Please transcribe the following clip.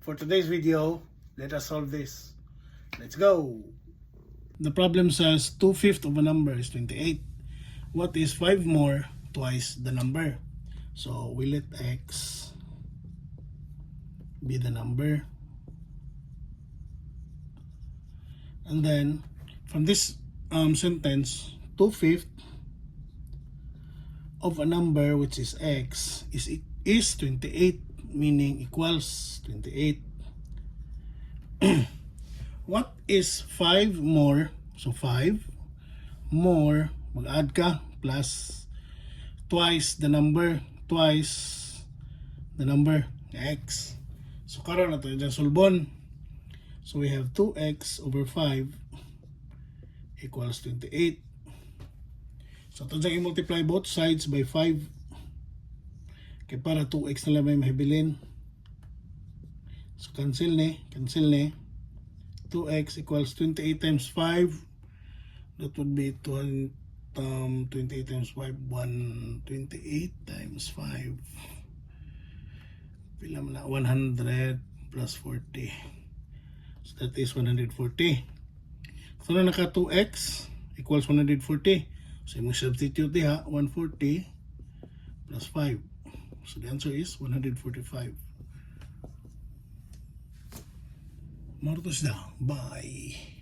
For today's video, let us solve this. Let's go! The problem says 2/5 of a number is 28. What is 5 more twice the number? So we let x be the number. And then from this sentence, 2/5 of a number which is x is 28, meaning equals 28. What is 5 more? So 5 more, mag-add ka, plus twice the number x. So karon na to dyan sulbon. So we have 2x over 5 equals 28. So ito dyan i-multiply both sides by 5. Kaya para 2x na lang may mahibilin. So cancel ni. 2x equals 28 times 5. That would be 28 times 5. 128 times 5. Pila man na? 100 plus 40. So that is 140. So na naka 2x equals 140. So yung substitute diha, 140 plus 5. So the answer is 145. Martos na. Bye.